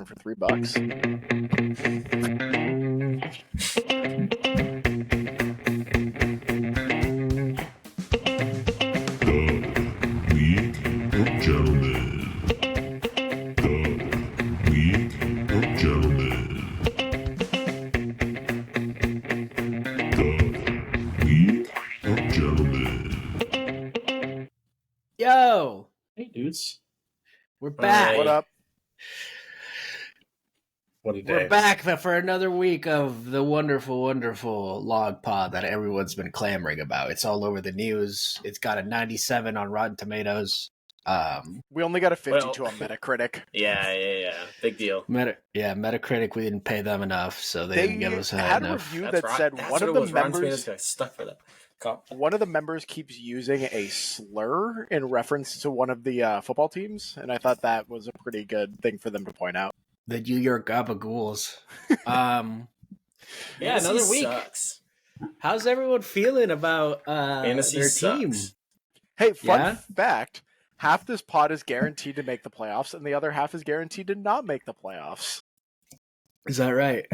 for $3. Yo, Hey, dudes. we're back. What up? What a day. We're back for another week of the wonderful, wonderful log pod that everyone's been clamoring about. It's all over the news. It's got a 97 on Rotten Tomatoes. We only got a 52 on Metacritic. Yeah. Big deal. Metacritic, we didn't pay them enough, so they didn't give us had a enough. review That's that right. said That's one what of it the was. Rotten members Tomatoes got stuck for that. one of the members keeps using a slur in reference to one of the football teams, and I thought that was a pretty good thing for them to point out. The New York Gabagools. Yeah, another Fantasy week. Sucks. How's everyone feeling about Fantasy their sucks. team? Hey, fun Yeah? fact, half this pod is guaranteed to make the playoffs, and the other half is guaranteed to not make the playoffs. Is that right?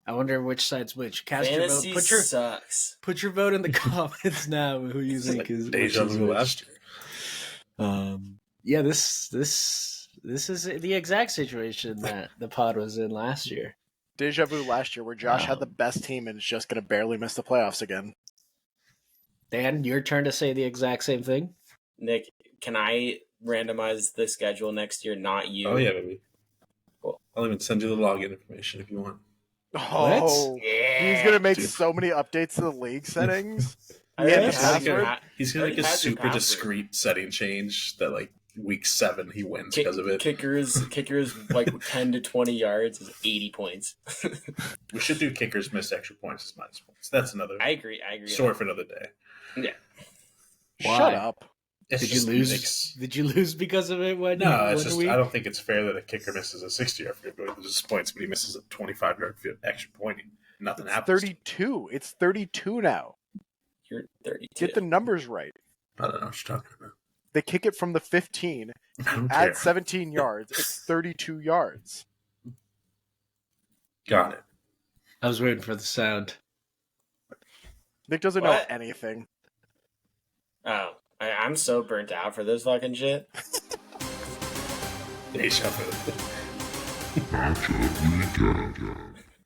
I wonder which side's which. Cast your vote. Fantasy sucks. Put your vote in the comments now. Who you It's think like is deja which is vu which. last year. Yeah, this is the exact situation that the pod was in last year. Deja vu last year, where Josh had the best team and is just going to barely miss the playoffs again. Dan, your turn to say the exact same thing. Nick, can I randomize the schedule next year? Not you. Oh, yeah, baby. Cool. I'll even send you the login information if you want. Oh, Yeah. he's going to make Dude. so many updates to the league settings. I Yeah, already the had your password? pa- He's going to already make a had your super password. discreet setting change that, like, week 7 he wins because of it. Kickers like 10 to 20 yards is 80 points. We should do kickers miss extra points as minus points. That's another I agree. story for another day. Why? Shut up. It's Did you just lose? makes- Did you lose because of it? No, it's one just week? I don't think it's fair that a kicker misses a 60-yard field goal. He loses points, but he misses a 25-yard field extra pointing. Nothing It's happens. 32. It's 32 now. You're 32. Get the numbers right. I don't know what you're talking about. They kick it from the 15, I don't add care. 17 yards. It's 32 yards. Got it. I was waiting for the sound. Nick doesn't know What? anything. Oh, I'm so burnt out for this fucking shit. Deja vu.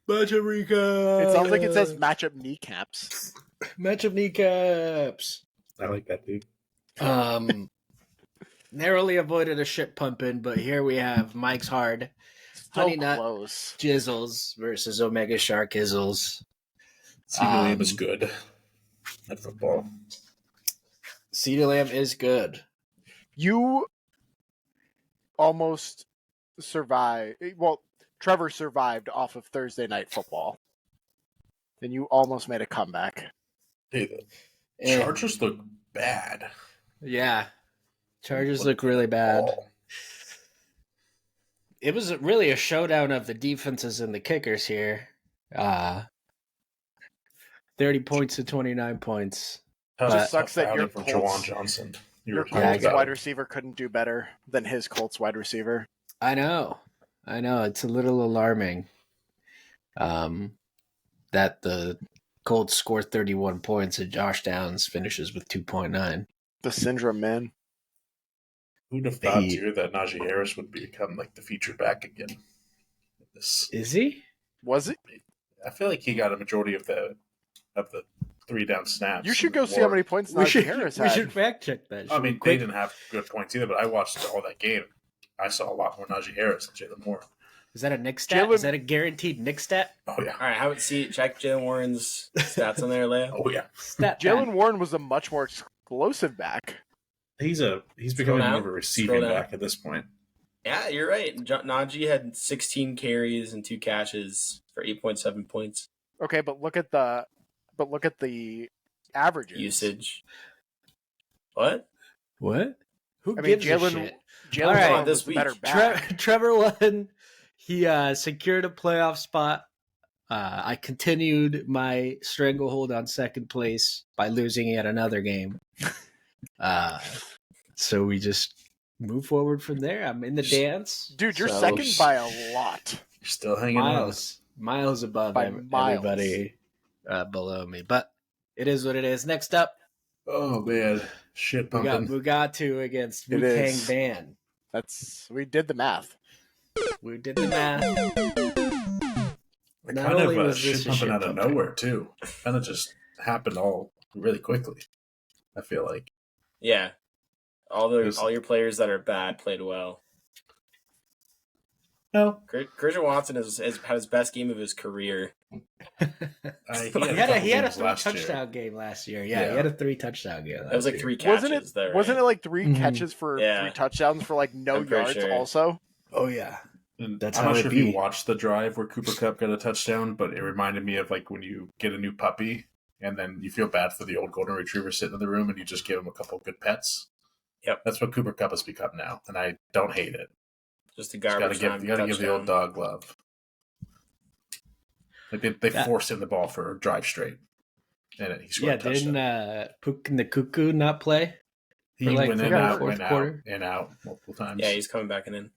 Matchup recap. It sounds like it says matchup kneecaps. matchup kneecaps. I like that, dude. Narrowly avoided a shit pumping, but here we have Mike's Hard, So Honey Nut close. Jizzles versus Omega Shark Izzles. CeeDee Lamb is good at football. CeeDee Lamb is good. You almost survived. Well, Trevor survived off of Thursday Night Football. Then you almost made a comeback. Hey, the Eh, Chargers look bad. yeah. Chargers look really bad. Ball. It was really a showdown of the defenses and the kickers here. 30 points to 29 points. It just sucks that your from Colts- Jawan Johnson. You Your were Yeah, I Colts got wide receiver couldn't do better than his Colts wide receiver. I know. It's a little alarming that the Colts score 31 points and Josh Downs finishes with 2.9. The syndrome, man. Who'd have thought He- here that Najee Harris would become like the featured back again? This, Is he? Was it? I feel like he got a majority of the 3-down snaps. You should go see how many points Najee Harris we had. should fact check that. I Should we mean, they quick- didn't have good points either, but I watched all that game. I saw a lot more Najee Harris than Jalen Moore. Is that a Nick stat? Jalen- Is that a guaranteed Nick stat? Oh yeah, All right, how about check Jalen Warren's stats on there, Leia? oh yeah. Stat Jalen pack. Warren was a much more explosive back. He's becoming down. more of a receiving Scroll down. back at this point. Yeah, you're right. Najee had 16 carries and 2 catches for 8.7 points Okay, but look at the averages. usage. What? What? Who I mean, gives a Jalen shit? Jalen All right, Warren this was a week. better back. Trevor won. He secured a playoff spot. I continued my stranglehold on second place by losing yet another game. So we just move forward from there. I'm in the dance. Dude, you're so second by a lot. You're still hanging on. miles above By miles. everybody below me. But it is what it is. Next up, Oh man, shit we got pumping. Mugatu against It Wu-Tang is. Ban. We did the math. We did the math. It Not kind only of was this shit a pumping shit out of pumping. nowhere too. Kind of just happened all really quickly. I feel like. Yeah. All It was- your players that are bad played well. No, Christian Watson has had his best game of his career. he He had a games 3 last year. touchdown game last year. Yeah, Yeah. he had a 3 touchdown game. It was like 3 catches. Wasn't it like 3 Mhm. catches for Yeah. 3 touchdowns for like no I'm pretty yards? sure. Also, Oh yeah. And That's I'm how not it sure if be. you watched the drive where Cooper Kupp got a touchdown, but it reminded me of like when you get a new puppy and then you feel bad for the old golden retriever sitting in the room and you just give him a couple good pets. Yep. That's what Cooper Kupp has become now, and I don't hate it. just a You gotta garbage time give the old touchdown. dog love. Like they Yeah. forced him the ball for a drive straight, and he scored Yeah, a touchdown. didn't Puka the Cuckoo not play? He for, like, went the in out, fourth went out, quarter? in out multiple times. Yeah, he's coming back in.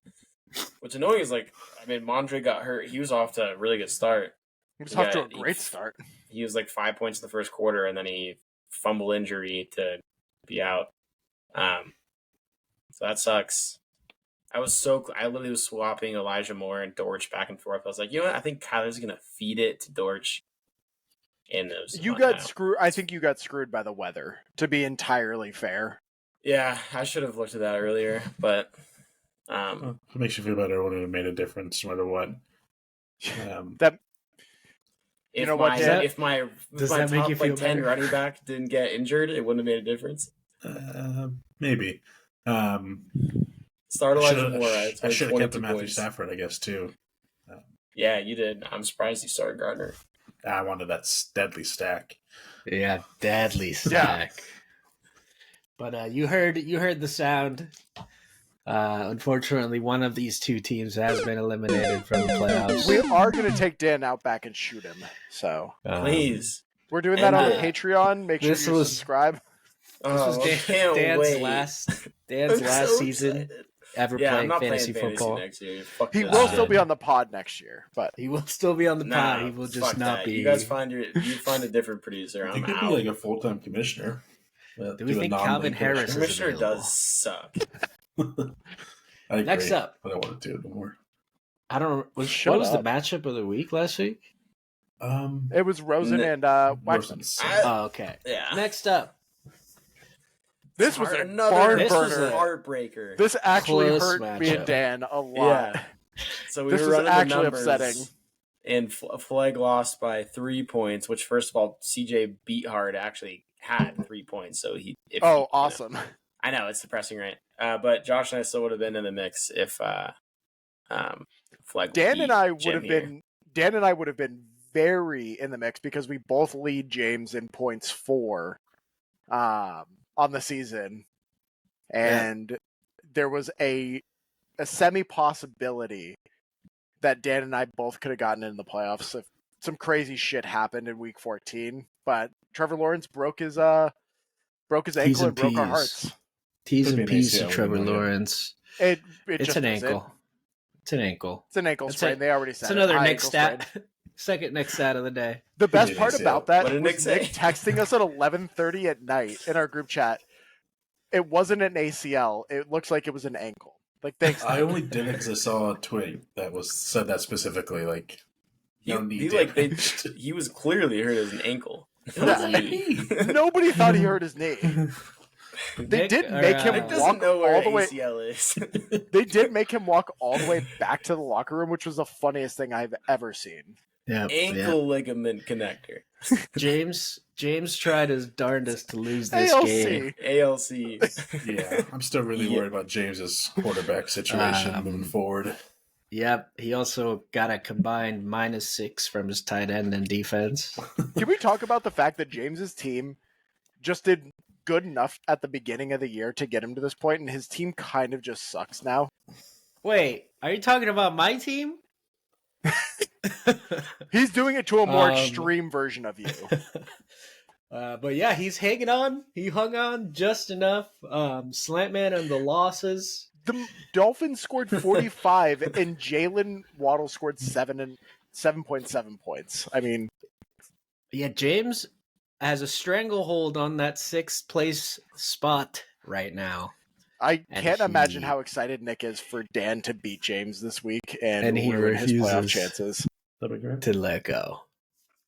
What's annoying is Mondre got hurt. He was off to a really good start. he was off to a Yeah, great start. He was like 5 points in the first quarter, and then he fumble injury to be out. So that sucks. I literally was swapping Elijah Moore and Dortch back and forth. I was like, you know what? I think Kyler's gonna feed it to Dortch. And it was You fun got now. screwed. I think you got screwed by the weather. To be entirely fair, Yeah, I should have looked at that earlier, but Well, if it makes you feel better, it would have made a difference no matter what. that if know what, my Dan? if my Does my that make top you feel 10 better? running back didn't get injured, it wouldn't have made a difference. Maybe. Start Elijah Moore. I should have kept the 22 Matthew points. Stafford, I guess, too. Yeah, you did. I'm surprised you started Gardner. I wanted that deadly stack. Yeah, deadly stack. But you heard the sound. Unfortunately, one of these 2 teams has been eliminated from the playoffs. we are going to take Dan out back and shoot him. So Please. we're doing that on And, Patreon. Make sure this you was- subscribe. This was Dan's wait. last I'm so season excited. ever Yeah, I'm playing not fantasy playing football. fantasy next year. Fuck He this will shit. still be on the pod next year, but He will still be on the Nah, pod. He will just fuck not that. be. You guys find a different producer. I I'm think he'd out. be like a full-time commissioner. Do we think Calvin Harris is Commissioner available? does suck. I Next agree, up. but I don't want to do it anymore. I don't. Shut What was the up. matchup of the week last week? it was Rosen Ne- and Waxman. Rosen's- Oh, okay. Yeah. Next up, This was a another barn This was burner. a- heartbreaker. This actually Close hurt me and matchup. Dan a lot. Yeah. So we This were was running actually the numbers, upsetting. and Flag lost by 3 points. Which, first of all, CJ Beathard actually had 3 points. So Oh, awesome. I know it's depressing, right? But Josh and I still would have been in the mix if Flag. Dan beat and I would Jim have here. been Dan and I would have been very in the mix because we both lead James in points for on the season. And there was a semi possibility that Dan and I both could have gotten in the playoffs if some crazy shit happened in week 14. But Trevor Lawrence broke his ankle and broke our hearts. T's Could and be an P's to ACL, Trevor we don't know. Lawrence. It's It's just an was it. ankle. It's an ankle. It's an ankle It's sprain. a- They already said It's another it. High Nick ankle stat. sprain. Second Nick stat of the day. The best Did part ACL. about that What did was Nick say? Nick texting us at 11:30 at night in our group chat. It wasn't an ACL. It looks like it was an ankle. Like, thanks. I Nick. only did it because I saw a tweet that said that specifically. Like, no knee he damage. he was clearly hurt as an ankle. Yeah. Nobody thought he hurt his knee. They Nick, did or, make him Nick walk doesn't know where all the way. ACL is. They did make him walk all the way back to the locker room, which was the funniest thing I've ever seen. Yeah. Ankle ligament connector. James tried his darndest to lose this game. ALC. ALC. Yeah, I'm still really Yeah. worried about James's quarterback situation moving forward. Yep. He also got a combined -6 from his tight end and defense. Can we talk about the fact that James's team just did good enough at the beginning of the year to get him to this point, and his team kind of just sucks now? Wait, are you talking about my team? He's doing it to a more Um, extreme version of you. But yeah, he's hanging on. He hung on just enough. Slantman and the losses The Dolphins scored 45, and Jalen Waddle scored 7.7 points. I mean, Yeah, James has a stranglehold on that 6th place spot right now. I And can't imagine he- how excited Nick is for Dan to beat James this week and, And he ruin his playoff refuses. chances. That'd be great. To let go.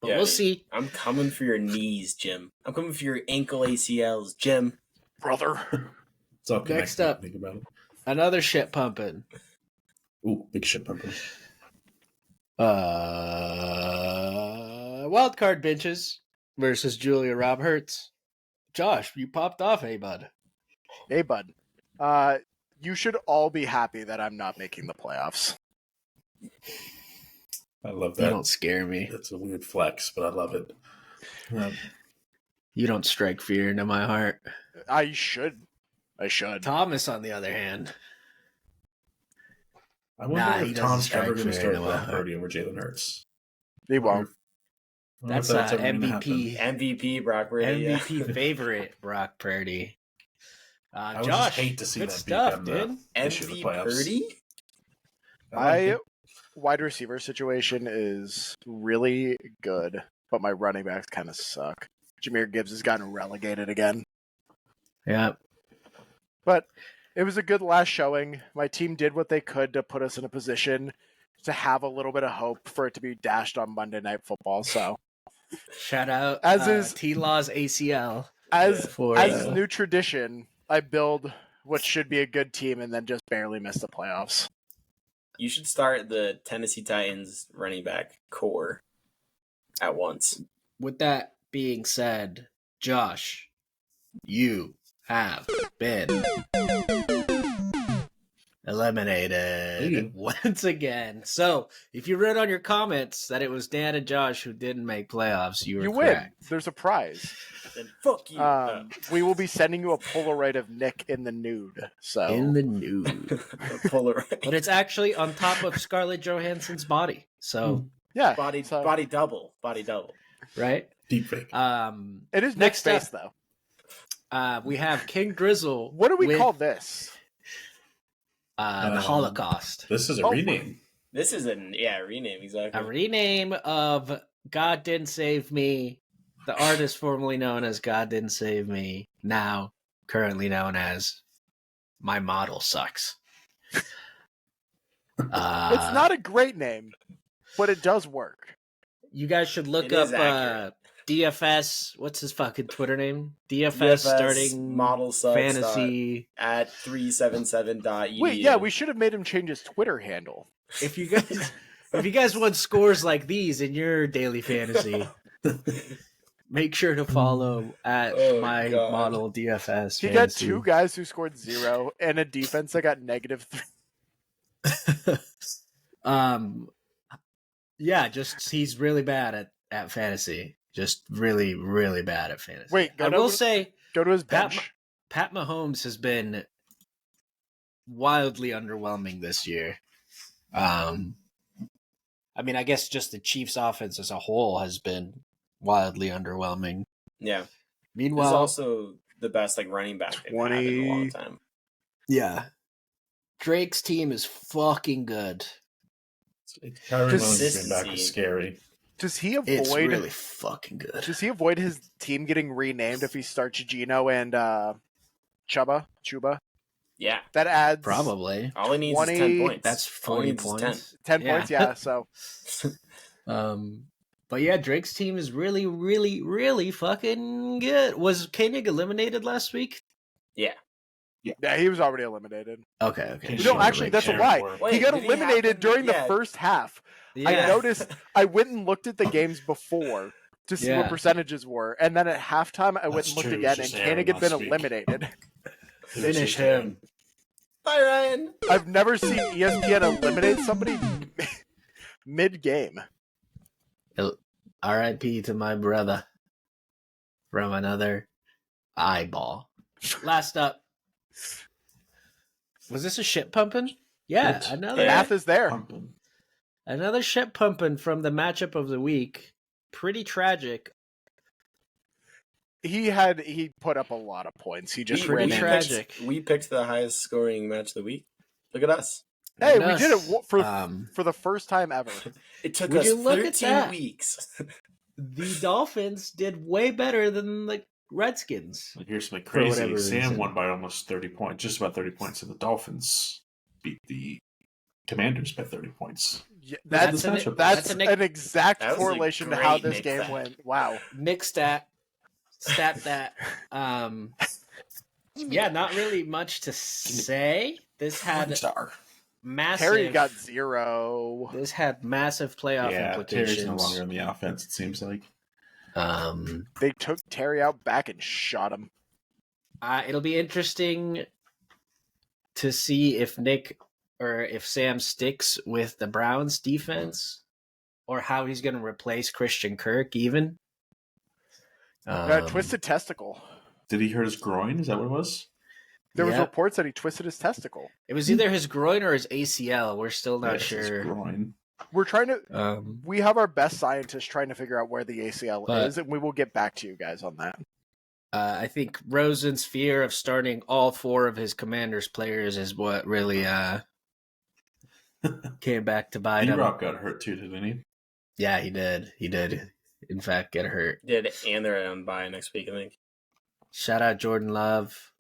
But Yeah, we'll dude. see. I'm coming for your knees, Jim. I'm coming for your ankle ACLs, Jim. Brother. It's all Next connected, up. think about it. Another shit pumping. Ooh, big shit pumping. Wildcard benches versus Julia Roberts. Josh, you popped off, bud. Hey, bud. You should all be happy that I'm not making the playoffs. I love You that. don't scare me. It's a weird flex, but I love it. You don't strike fear into my heart. I should. Thomas, on the other hand, I wonder Nah, he if doesn't Tom's strike ever going to fear start into my Brock heart. Purdy over Jalen Hurts. He won't. That's ever gonna MVP. happen. MVP, Brock Purdy. yeah. MVP favorite, Brock Purdy. I would Josh, just hate to see good that stuff, beat them, dude. this year in MVP the playoffs. Purdy? I like My it. wide receiver situation is really good, but my running backs kind of suck. Jahmyr Gibbs has gotten relegated again. Yeah. But it was a good last showing. My team did what they could to put us in a position to have a little bit of hope for it to be dashed on Monday Night Football. So, Shout out As is- T-Law's ACL. as For, as is new tradition, I build what should be a good team and then just barely miss the playoffs. You should start the Tennessee Titans running back core at once. With that being said, Josh, you have been eliminated Hey. once again. So, if you wrote on your comments that it was Dan and Josh who didn't make playoffs, you were You correct. win. There's a prize. Then fuck you. We will be sending you a Polaroid of Nick in the nude. So In the nude. Polaroid. But it's actually on top of Scarlett Johansson's body. So, yeah, body so double. right? Deep fake. it is Next Nick's face up- though. We have King Drizzle. What do we with, call this? the Holocaust? This is a Oh, rename. This is rename exactly. A rename of God Didn't Save Me, the artist formerly known as God Didn't Save Me, now currently known as My Model Sucks. It's not a great name, but it does work. You guys should look It up is accurate. DFS. What's his fucking Twitter name? DFS starting model sucks fantasy. at 377.edu. Wait, yeah, we should have made him change his Twitter handle. If you guys want scores like these in your daily fantasy, make sure to follow at Oh, my God. model DFS. He got fantasy. two guys who scored 0 and a defense that got -3. Yeah, just he's really bad at fantasy. Just really, really bad at fantasy. Wait, I will say Go to his Pat- bench. Pat Mahomes has been wildly underwhelming this year. I mean, I guess just the Chiefs' offense as a whole has been wildly underwhelming. Yeah. He's Meanwhile, also the best running back they've had in a 20. long time. yeah, Drake's team is fucking good. Kyrie Williams being Consistency. back is scary. Does he It's avoid? really fucking good. Does he avoid his team getting renamed if he starts Gino and Chuba? Yeah. That adds Probably. All he needs 20 is 10 points. That's All he 40 needs is points. 10 Yeah. points. Yeah, so But yeah, Drake's team is really, really, really fucking good. Was Koenig eliminated last week? Yeah. yeah, he was already eliminated. Okay. Can't No, show actually, Rick that's a Sharon lie. for it. Wait, he got did he eliminated happen- during the yeah. first half. Yeah. I noticed. I went and looked at the games before to see Yeah. what percentages were, and then at halftime, I went That's and looked true, again, it's and just Aaron Koenig had been last week. eliminated. Finish him. Bye, Ryan. I've never seen ESPN eliminate somebody mid-game. R.I.P. to my brother from another eyeball. Last up. Was this a shit pumping? Yeah, What? another Yeah. Math is there. Pumping. another shit pumping from the matchup of the week. Pretty tragic. he put up a lot of points. He just Pretty ran tragic. We picked the highest scoring match of the week. Look at us. Hey, And we did us, it for the first time ever. It took Would us you look at 13 that? weeks. the Dolphins did way better than the Redskins. Like, here's something For whatever crazy. Sam reason. won by almost 30 points, just about 30 points, and the Dolphins beat the Commanders by 30 points. Yeah, That's that's an- that's that's an- an exact That was a correlation to how great this Nick game fact. went. Wow. Nick stat that. Yeah, not really much to say. This had Star. massive. Terry got 0. This had massive playoff Yeah, implications. Terry's no longer in the offense, it seems like. They took Terry out back and shot him. It'll be interesting to see if Nick or if Sam sticks with the Browns defense or how he's going to replace Christian Kirk even. Twisted testicle. Did he hurt his groin? Is that what it was? There was Yeah. reports that he twisted his testicle. It was either his groin or his ACL. We're still not Yes, his sure. groin. We're trying to. We have our best scientists trying to figure out where the ACL But- is, and we will get back to you guys on that. I think Rosen's fear of starting all 4 of his Commanders players is what really came back to bite him. D-Rock got hurt too, didn't he? Yeah, he did. He did, in fact, get hurt. Did and they're on bye next week, I think. Shout out Jordan Love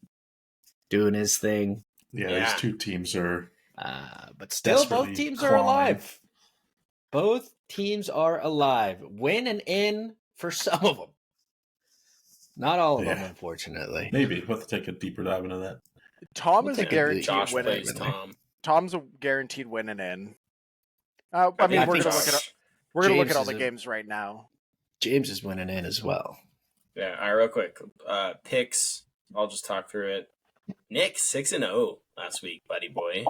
doing his thing. Yeah, Yeah. these two teams are. But still, both Desperately teams are clawing. alive. Both teams are alive. Win and in for some of them. Not all of them, Yeah. Maybe unfortunately. we'll have to take a deeper dive into that. Tom We'll is a take a guaranteed Josh winning. plays Tom. Tom's a guaranteed winning in. I mean, I we're think gonna look at we're gonna look James at all is the a- games right now. James is winning in as well. Yeah, all right, real quick. Picks. I'll just talk through it. Nick 6-0 last week, buddy boy.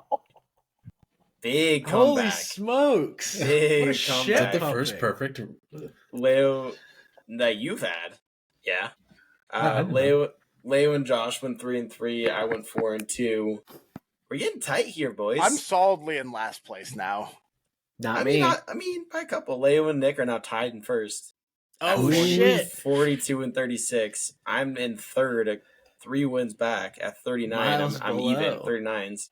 Big Holy comeback. smokes! Big What a comeback. shit Is that the puppet. first perfect? Leo that you've had. Yeah. I didn't Leo and Josh went 3-3. I went 4-2. We're getting tight here, boys. I'm solidly in last place now. Not I me. mean, by a couple. Leo and Nick are now tied in first. Oh, At shit. 42-36. I'm in third at 3 wins back at 39. Miles I'm below. even at 39s.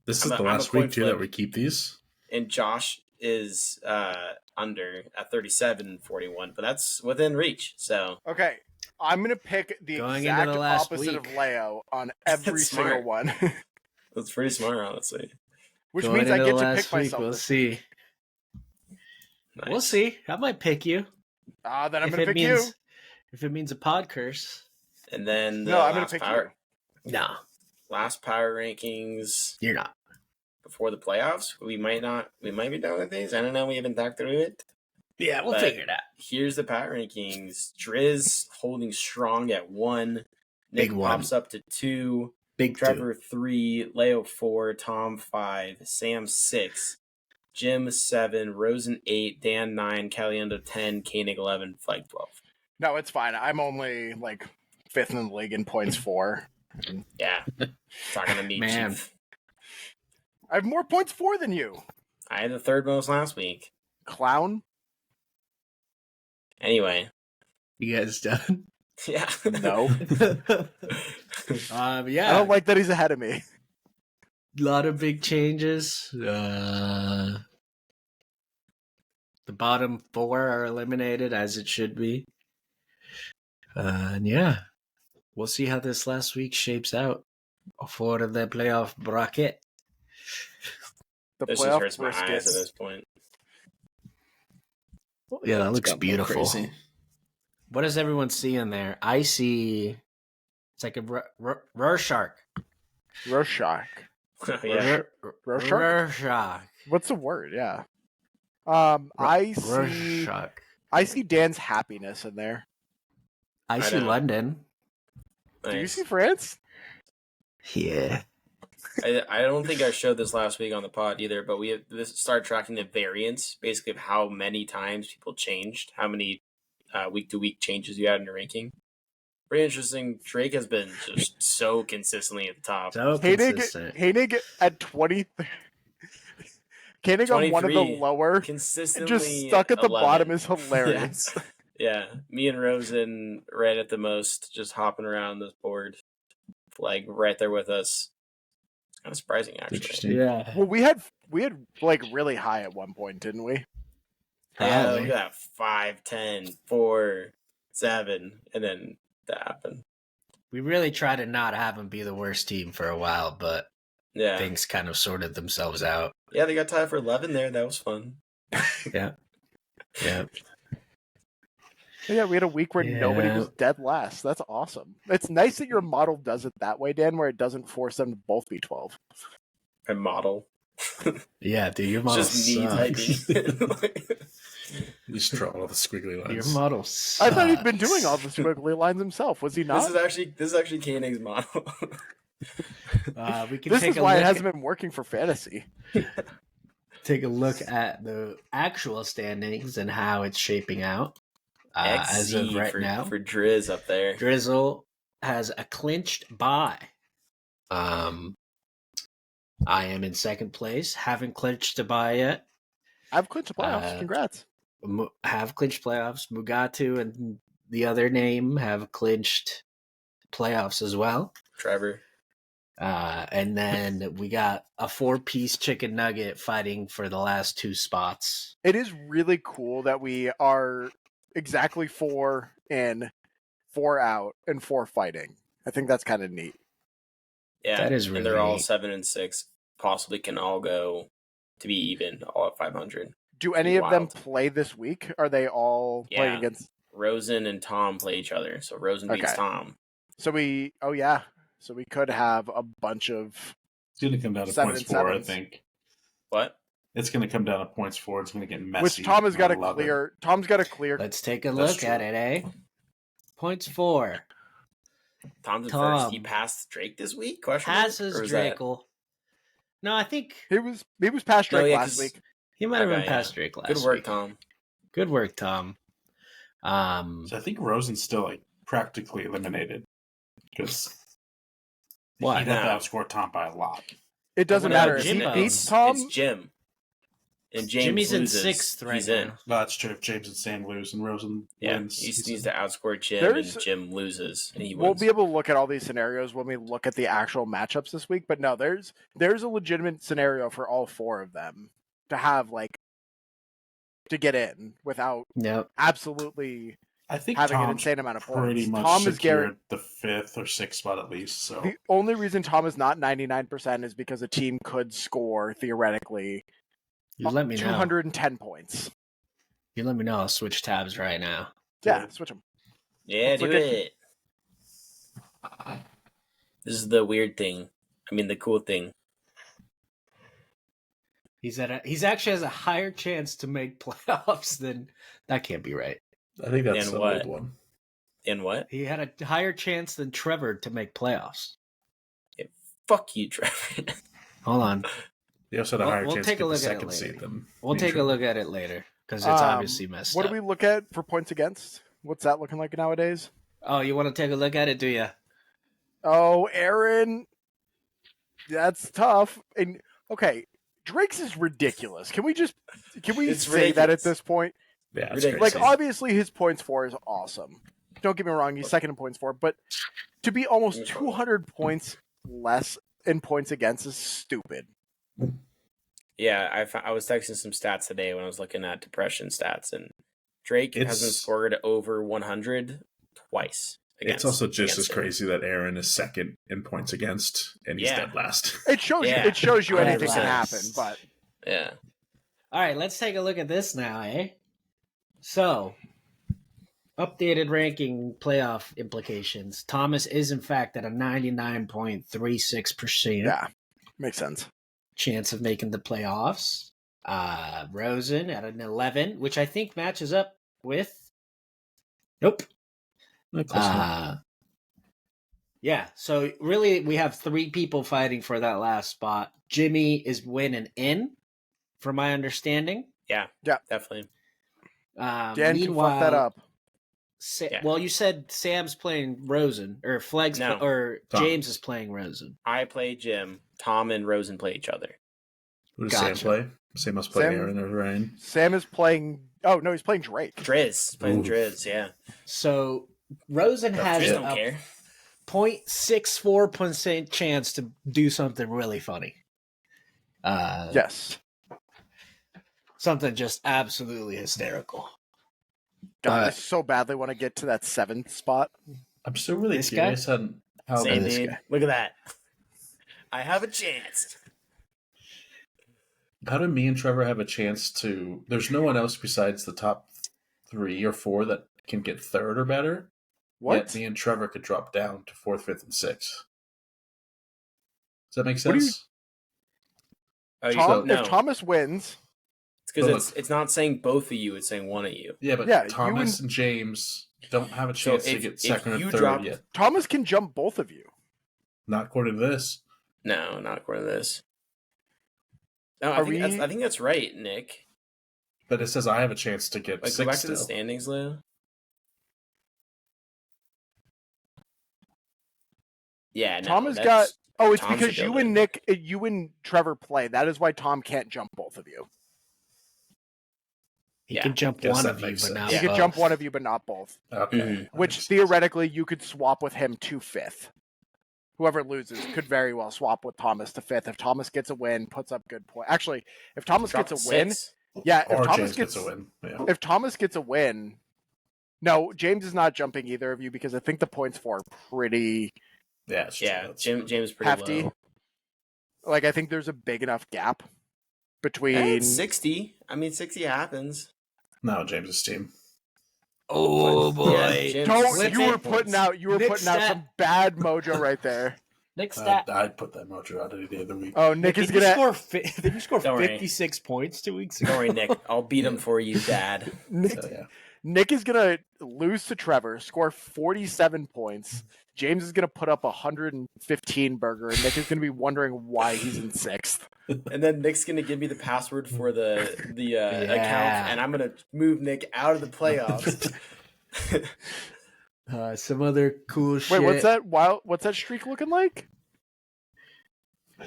This I'm is a- the I'm a last week point too that flip. we keep these. And Josh is under at 37-41, but that's within reach. So Okay, I'm gonna pick the Going into exact the last opposite of week. Leo on every That's single smart. one, that's pretty smart, honestly. which Going means I into get the to last pick week, myself. We'll this see. week. Nice. We'll see. I might pick you. Then I'm if gonna it pick means, you. If it means a pod curse. And then the No, I'm gonna last pick power, you. No, last power rankings you're not. before the playoffs. We might be done with these. I don't know. We haven't talked through it. Yeah, we'll But figure it out. Here's the power rankings. Driz holding strong at 1. Nick Big one. pops up to 2. Big Trevor 3, Leo 4, Tom 5, Sam 6, Jim 7, Rosen 8, Dan 9, Caliendo 10, Koenig 11, Flag 12. No, it's fine. I'm only like 5th in the league in points for. Yeah. Talking to me, Man. Chief. I have more points for than you, I had the third most last week. clown. Anyway. You guys done? Yeah. No, Yeah. I don't like that he's ahead of me. A lot of big changes. The bottom 4 are eliminated as it should be. And yeah, we'll see how this last week shapes out for the playoff bracket. The This just playoff hurts my eyes at brisket. this point. Yeah, that looks got more beautiful. crazy. What does everyone see in there? I see. It's like a Rorschach. Rorschach. Yeah. Rorschach? Rorschach. What's the word? Yeah. I see Dan's happiness in there. I see know. London. Do you Nice. see France? Yeah. I don't think I showed this last week on the pod either, but we have started tracking the variance, basically of how many times people changed, how many week-to-week changes you had in your ranking. Pretty interesting. Drake has been just so consistently at the top. So consistent. Koenig at 20. Koenig on one of the 23. lower, Consistently just stuck at the 11. bottom is hilarious. Yes. Yeah, me and Rosen right at the most, just hopping around this board, like right there with us. Kind of surprising, actually. Interesting. Yeah. Well, we had like really high at one point, didn't we? Yeah, Probably. we got 5, 10, 4, 7, and then that happened. We really tried to not have them be the worst team for a while, but Yeah, things kind of sorted themselves out. yeah, they got tied for 11 there. That was fun. Yeah. Yeah, we had a week where nobody was dead last. That's awesome. It's nice that your model does it that way, Dan, where it doesn't force them to both be 12. And model. Yeah, dude, your model Just me sucks. typing. You just draw all the squiggly Your lines. model I sucks. thought he'd been doing all the squiggly lines himself. Was he not? This is actually Koenig's model. We can This take is a why it look hasn't been working for fantasy. take a look at the actual standings and how it's shaping out. As of XZ right now, for Driz up there. Drizzle has a clinched bye. I am in second place. Haven't clinched a bye yet. I've clinched the playoffs. Congrats. Have clinched playoffs. Mugatu and the other name have clinched playoffs as well. Trevor. And then we got a 4-piece chicken nugget fighting for the last 2 spots. It is really cool that we are exactly 4 in, 4 out, and 4 fighting. I think that's kind of neat. Yeah, That is and really they're all neat. 7 and 6. Possibly can all go to be even, all at 500. Do any of them Wild. play this week? Are they all playing Yeah. against? Rosen and Tom play each other, so Rosen beats Okay. Tom. So we could have a bunch of. It's going to come down to 7 points and 4, I 7s. think. What? It's going to come down to points 4. It's going to get messy. Which Tom has got to I love it. clear. Tom's got to clear. Let's take a That's look true. at it, eh? Points 4. Tom's in Tom. first. He passed Drake this week? Question Passes mark? Or is that- Drakel. No, I think He was past No, Drake yeah, last 'cause- week. he might have been Okay, past yeah. Drake last Good work, week. Tom. Good work, Tom. So I think Rosen's still like practically eliminated because Why? he'd have No. to outscore Tom by a lot. It doesn't No, matter. If Jimmy he knows. beats Tom, It's Jim. And James Jimmy's loses, in 6th right he's now. in. No, that's true. If James and Sam lose and Rosen Yeah, wins, he he's needs in. to outscore Jim, There's- and Jim loses, and he we'll wins. be able to look at all these scenarios when we look at the actual matchups this week. But no, there's a legitimate scenario for all 4 of them to have to get in without Yep. absolutely I think having an Tom's insane amount of pretty points. much Tom is secured the 5th or 6th spot at least. So The only reason Tom is not 99% is because a team could score theoretically You let me know. 210 points. You let me know. I'll switch tabs right now. Yeah, switch them. Yeah, Let's do look at- it. This is the weird thing. I mean, the cool thing. He's actually has a higher chance to make playoffs than that. Can't be right. I think that's And the what? old one. And what? He had a higher chance than Trevor to make playoffs. Fuck you, Trevor. Hold on. They also had a higher We'll chance take to a get the look at it second later. seed than We'll me take a and look at it later because it's obviously messed What up. do we look at for points against? What's that looking like nowadays? Oh, you want to take a look at it, do you? Oh, Aaron, that's tough. And okay, Drake's is ridiculous. Can we It's say that at ridiculous. this point? Yeah, it's Ridiculous. crazy. Like, obviously, his points for is awesome. Don't get me wrong; he's second in points for, but to be almost 200 points less in points against is stupid. Yeah, I was texting some stats today when I was looking at depression stats, and Drake hasn't It's- scored over 100 twice. It's also just as against him. crazy that Aaron is second in points against and he's Yeah. dead last. It shows Yeah. you. It shows you anything can 100%. happen. But Yeah. All right, let's take a look at this now, eh? So, updated ranking playoff implications. Thomas is, in fact, at a 99.36% yeah, makes sense. chance of making the playoffs. Rosen at an 11, which I think matches up with. Nope. Not close enough. Yeah, so really we have 3 people fighting for that last spot. Jimmy is winning in, from my understanding. Yeah. Yeah. Definitely. Dan can meanwhile, fuck that up. Yeah. Well, you said Sam's playing Rosen, or Fleg's, No. or Tom. James is playing Rosen. I play Jim. Tom and Rosen play each other. Who does Sam Gotcha. play? Sam must play Sam- Aaron or Ryan. Sam is playing. Oh no, he's playing Drake. Driz playing Oof. Driz. Yeah, So Rosen has Driz Yeah. don't a care. 0.64% chance to do something really funny. Yes. Something just absolutely hysterical. God, I so badly want to get to that 7th spot. I'm still really This guy? curious on how Same this dude. guy. Look at that. I have a chance. how do me and Trevor have a chance to. There's no one else besides the top 3 or 4 that can get 3rd or better. What? Yet me and Trevor could drop down to 4th, 5th, and 6th. Does that make What do you- sense? Oh, Tom, no. If Thomas wins, It's because But it's not saying both of you; it's saying one of you. Yeah, but Yeah, you Thomas and James don't have a So chance to if- get if 2nd or you 3rd drop- yet. Thomas can jump both of you. Not according to this. No, not according to this. No, Are I think that's right, Nick. But it says I have a chance to get Like, 6th go back to the still. standings, Lou. Yeah, no, Thomas that's- got. Oh, it's Tom's because you and you and Trevor play. That is why Tom can't jump both of you. He Yeah, can jump guess one that of you, makes but sense. not He both. could jump one of you, but not both. Okay. Mhm. That Which makes sense. theoretically you could swap with him to 5th. Whoever loses could very well swap with Thomas to 5th. If Thomas gets a win, puts up good point. Actually, if Thomas Drop gets a to win, 6. yeah. If Or Thomas James gets a win. Yeah. if Thomas gets a win, no, James is not jumping either of you because I think the points for are pretty. Yeah, it's true. Yeah, That's James is pretty Hefty. low. Like I think there's a big enough gap between. It's 60. I mean, 60 happens. No, James's team. Oh boy! Yeah, James- Don't Let's you say were putting out Nick putting out stat. some bad mojo right there. Nick stat. I'd put that mojo out any day of the week. Oh, Nick is Did you gonna score? Did you score Don't worry. 56 points 2 weeks Don't ago? worry, Nick. I'll beat him for you, Dad. Nick, So, yeah. Nick is gonna lose to Trevor, score 47 points. James is gonna put up 115 burger, and Nick is gonna be wondering why he's in 6th. And then Nick's gonna give me the password for the account, Yeah. and I'm gonna move Nick out of the playoffs. Some other cool shit. Wait, what's that streak looking like?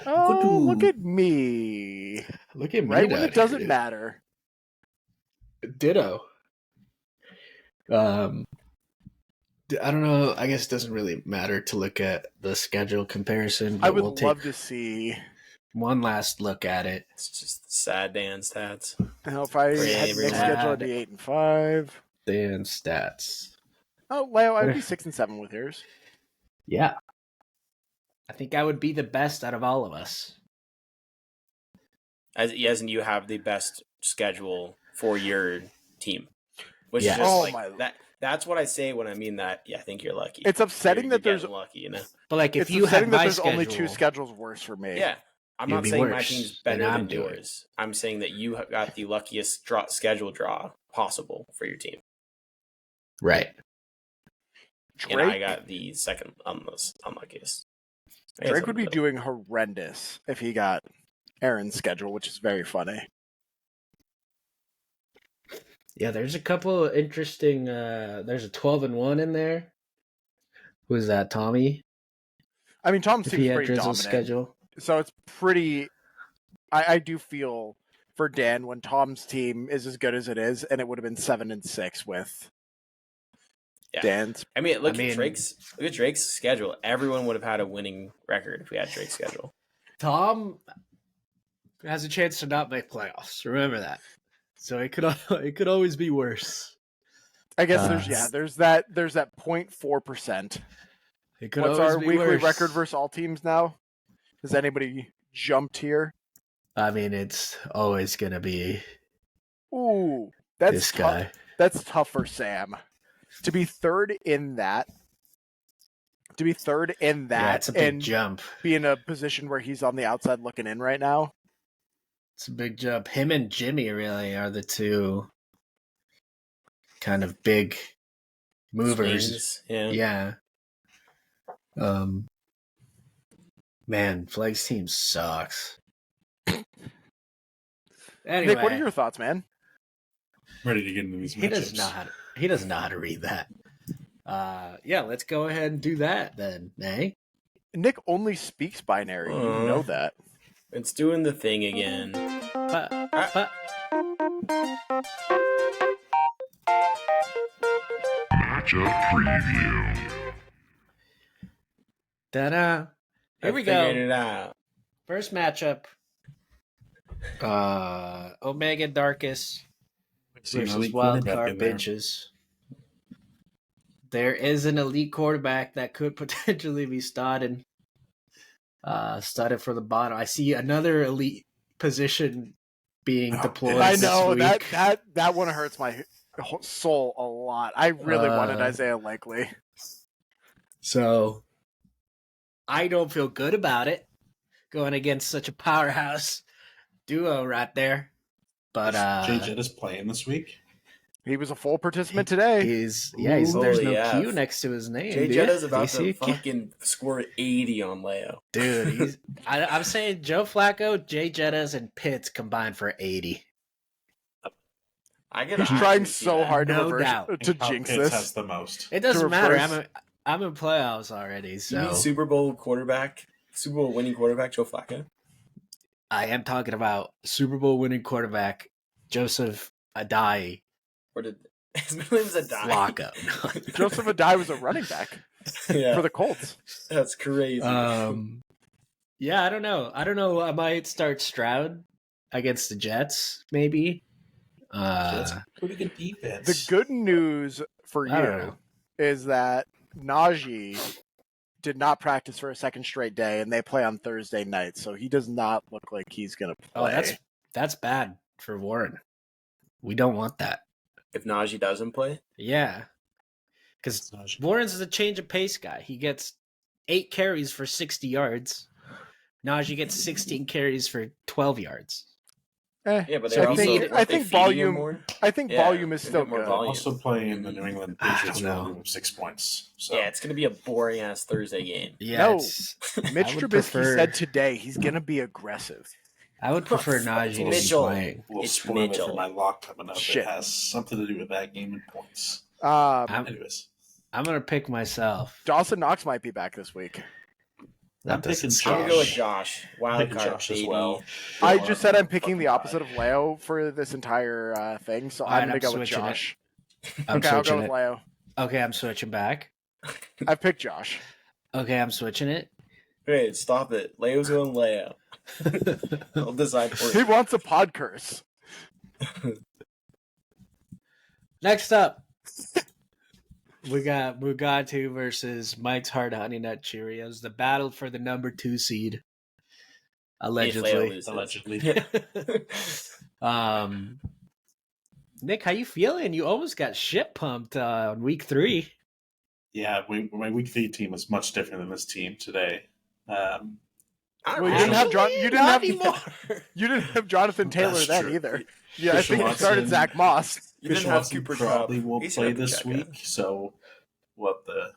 Oh, Good. look at me! Look at me. Right when down it doesn't here, matter. dude. Ditto. I don't know. I guess it doesn't really matter to look at the schedule comparison. But I would we'll love take to see. one last look at it. It's just sad Dan stats. Now, if I Pretty had Nick's everyone. schedule, I'd be 8 and 5. Then stats. Oh, Leo, I'd be 6 and 7 with yours. Yeah. I think I would be the best out of all of us. As in, you have the best schedule for your team, which Yes. is just Oh, like my- that. That's what I say when I mean that. Yeah, I think you're lucky. It's upsetting You're that there's getting lucky, you know. But like, if it's you had upsetting that my there's schedule, only 2 schedules worse for me. Yeah, I'm You'd not be saying my worse team's than better I'm than doing. yours. I'm saying that you have got the luckiest schedule draw possible for your team, right? and I Drake, got the second unluckiest. I guess Drake I'm would be the- doing horrendous if he got Aaron's schedule, which is very funny. Yeah, there's a couple of interesting. There's a 12-1 in there. Who is that? Tommy. I mean, Tom's If team's he had pretty Drizzle's dominant, schedule. so it's pretty. I do feel for Dan when Tom's team is as good as it is, and it would have been 7 and 6 with Yeah. Dan's. I mean, look I mean- at Drake's schedule. Everyone would have had a winning record if we had Drake's schedule. Tom has a chance to not make playoffs. Remember that. So it could always be worse. I guess Uh, there's that 0.4%. It could What's always our be weekly worse. record versus all teams now? Has anybody jumped here? I mean, it's always gonna be Ooh, that's this tough. guy. That's tough for Sam to be third in that. To be third in Yeah, that it's a big and jump. be in a position where he's on the outside looking in right now. It's a big jump. Him and Jimmy really are the two kind of big movers. Swings, Yeah. Man, Flags team sucks. Anyway, Nick, what are your thoughts, man? I'm ready to get into these he matchups. doesn't know how to read that. Yeah, let's go ahead and do that then, eh? Nick only speaks binary. You know that. It's doing the thing again. But Matchup preview. ta-da. Here we Figured go. it out. First matchup. Omega Darkus See an versus elite quarterback Wildcard in there. Bitches. There is an elite quarterback that could potentially be started for the bottom. I see another elite position being Oh, deployed. I Yes. know this week. that one hurts my soul a lot. I really wanted Isaiah Likely. So I don't feel good about it going against such a powerhouse duo right there. But Jay Jett is playing this week. He was a full participant today. there's Holy no F. Q next to his name. Jay dude. Jetta's Do about you see to a Q? fucking score 80 on Leo. Dude, I'm saying Joe Flacco, Jay Jettas, and Pitts combined for 80. I get. He's I trying can see so that. hard to No reverse doubt. to And Kyle jinx Pitts this. has the most. It doesn't To matter. reverse- I'm in playoffs already, You mean so Super Bowl winning quarterback Joe Flacco? I am talking about Super Bowl winning quarterback Joseph Adai Or did his middle name's Adai? Flacco. Joseph Adai was a running back Yeah, for the Colts. that's crazy. Yeah, I don't know. I might start Stroud against the Jets, maybe. That's pretty good defense. The good news for I don't you know. is that Najee did not practice for a second straight day, and they play on Thursday night, so he does not look like he's going to Oh, play. that's bad for Warren. We don't want that. If Najee doesn't play, Yeah, because Warren's a change of pace guy. He gets 8 carries for 60 yards. Najee gets 16 carries for 12 yards. yeah, but So they're I think- also. I think volume- More? I think Yeah, volume is they still get more good. volume. Also playing the New England I Patriots don't know. volume of 6 points. So Yeah, it's gonna be a boring ass Thursday game. Yeah, No. it's- Mitch I would Trubisky prefer- said today he's going to be aggressive. I would prefer Najee to be Mitchell. playing. a little It's spoiler Mitchell. for my lock coming up. Shit. It has something to do with that game and points. I'm, Anyways, I'm gonna pick myself. Dawson Knox might be back this week. I'm doesn't picking sound- I'm gonna go with Josh. Wild Picking card, Josh as baby. well. I Go just on. said I'm picking the Fucking opposite of Leo for this entire thing, so All right, I'm going to I'm go with switching it. Josh. I'm Okay, I'll go switching with it. Leo. Okay, I'm switching back. I picked Josh. Okay, I'm switching it. Wait, stop it. Leo's going Leo. I'll decide for He you. wants a pod curse. Next up, we got Mugatu versus Mike's Hard Honey Nut Cheerios. The battle for the number 2 seed. If Leo Allegedly. loses. Allegedly. Nick, how you feeling? You almost got shit pumped on week 3. Yeah, my week 3 team is much different than this team today. Not Well, you really. didn't have John. You didn't Not have. anymore. You didn't have Jonathan Taylor That's then true. either. Yeah, I Christian think you Watson. started Zach Moss. You didn't Christian have Watson Cooper probably Kupp. will He's play gonna this check out. week, so we'll have to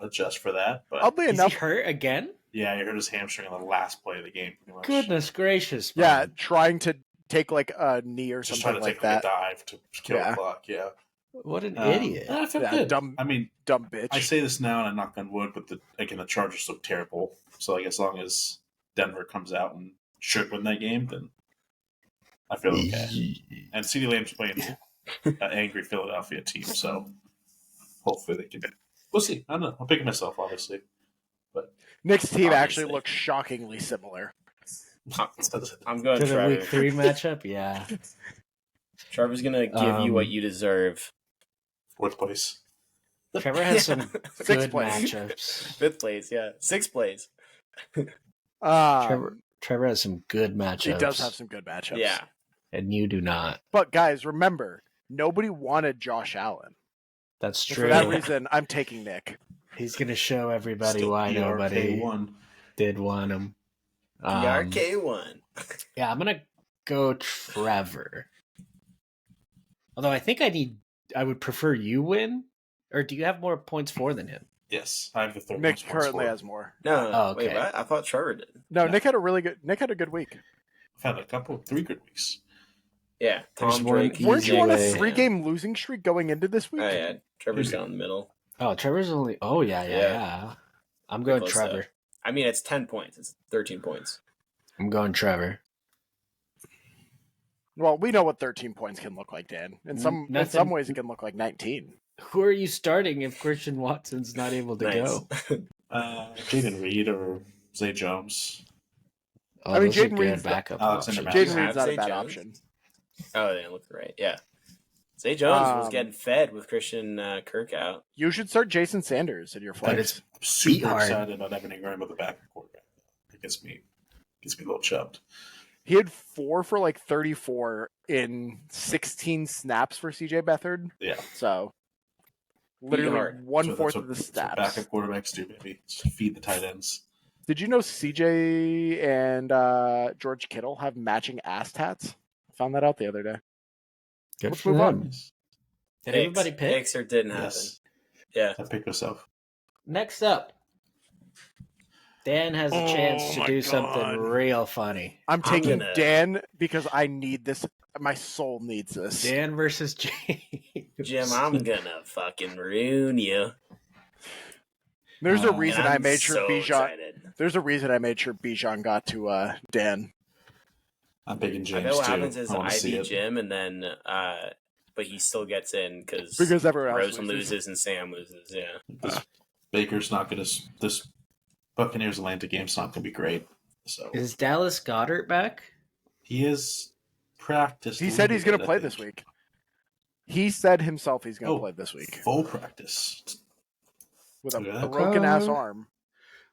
adjust for that. But Oddly Is he enough, hurt again? yeah, he hurt his hamstring on the last play of the game. Pretty much. Goodness gracious. yeah, man. trying to take like a knee or Just something trying to like take that. a dive to kill Yeah. the clock. Yeah, What an idiot. I feel Yeah, good. dumb- I mean, Dumb bitch. I say this now and I knock on wood, but the Chargers look terrible. So like as long as Denver comes out and should win that game, then I feel okay. And CeeDee Lamb's playing an angry Philadelphia team, so hopefully they can. We'll see. I don't know. I'll pick myself, obviously. Nick's team actually Obviously. looks shockingly similar. I'm going To the week Trevor. 3 matchup? Yeah. Trevor's gonna give you what you deserve. Fourth place. Trevor has some Sixth good place. matchups. 5th place, yeah. 6th place. Trevor has some good matchups. He does have some good matchups. Yeah. And you do not. But guys, remember, nobody wanted Josh Allen. That's So true. for that reason, I'm taking Nick. He's going to show everybody Still why PRK nobody won. did want him. PRK1. Yeah, I'm going to go Trevor. Although I think I would prefer you win. Or do you have more points for than him? Yes, I have the third. Nick most points currently for. has more. No, Oh, wait, okay. what? I thought Trevor did. No, Yeah. Nick had a good week. I've had three good weeks. Yeah, There's Tom one Drake. easy Weren't you on a way. 3-game losing streak going into this week? Oh, yeah. Trevor's down the middle. Oh, Trevor's only... Oh, yeah. Yeah. I'm going Close Trevor. I mean, it's 10 points. It's 13 points. I'm going Trevor. Well, we know what 13 points can look like, Dan. In some Nothing. ways, it can look like 19. Who are you starting if Christian Watson's not able to go? Jaden Reed or Zay Jones. Oh, I mean, those are Jaden good Reed's backup Alexander options. Jaden Mattison. Reed's not a Zay bad Jones? option. Oh, yeah, look right. Yeah. Zay Jones was Um, getting fed with Christian Kirk out. You should start Jason Sanders in your But flex. it's I'm super hard. excited about Evan Ingram with the backup quarterback. It gets me a little chubbed. He had 4 for like 34 in 16 snaps for CJ Beathard. Yeah. So literally hard. 1/4 of the That's what snaps. backup quarterbacks do, baby. Just feed the tight ends. Did you know CJ and George Kittle have matching ass tats? Found that out the other day. good Let's for move them. on. Did everybody pick? Picks or didn't happen. Yes. Yeah. I picked myself. Next up, Dan has a chance to my do God. something real funny. I'm taking gonna- Dan because I need this. My soul needs this. Dan versus James. Jim, I'm gonna fucking ruin you. There's a And reason And I I'm made sure so Bijan. excited. There's a reason I made sure Bijan got to Dan. I'm picking I James bet what too. happens is I want I to see beat it. Jim, and then but he still gets in because Everyone else Rosen loses and Sam loses. Yeah. This Baker's not going to. This Buccaneers Atlanta game's not going to be great. So Is Dallas Goddard back? he is practiced. He said he's going to limited, I play think. this week. He said himself he's going to Oh. play this week Full practice. with a Yeah. broken ass arm.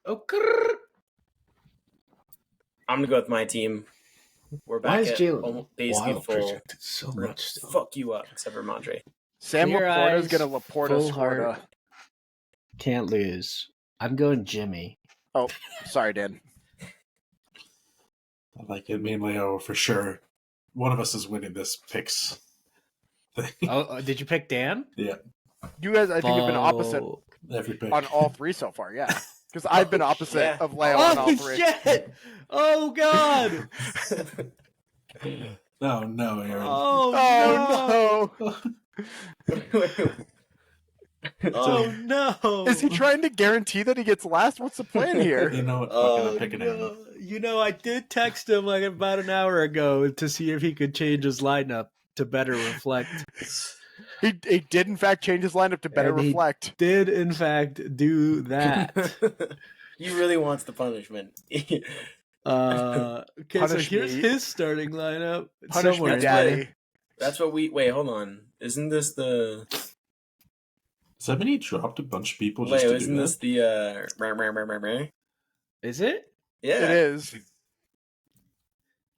Oh, grrr. I'm gonna go with my team. We're Why back is at Jalen basically Wild full. projected so We're gonna much still? fuck you up, except for Mondre. Sam Clear Laporta is eyes, going to Laporta full heart. Scorda. Can't lose. I'm going Jimmy. Sorry, Dan. I like it. Me and Leo for sure. One of us is winning this picks thing. Oh, did you pick Dan? Yeah, You guys, I think, have been opposite Oh. every pick. on all 3 so far. Yeah, because I've been opposite Yeah. of Leo on all 3. shit! Oh god! No, Aaron. Oh, Oh Oh no! no! Is he trying to guarantee that he gets last? What's the plan You here? know what? Fucking Oh, I'm picking Aaron. no. You know, I did text him like about an hour ago to see if he could change his lineup to better reflect. He did in fact change his lineup to better And he- reflect. Did in fact do that. He really wants the punishment. Okay, so Punish here's me. his starting lineup. It's Punish somewhere me, in daddy. there. That's what we wait. Hold on. Isn't this the Does that mean he dropped a bunch of people just Leo? to Isn't do this that? the Is it? Yeah. It is.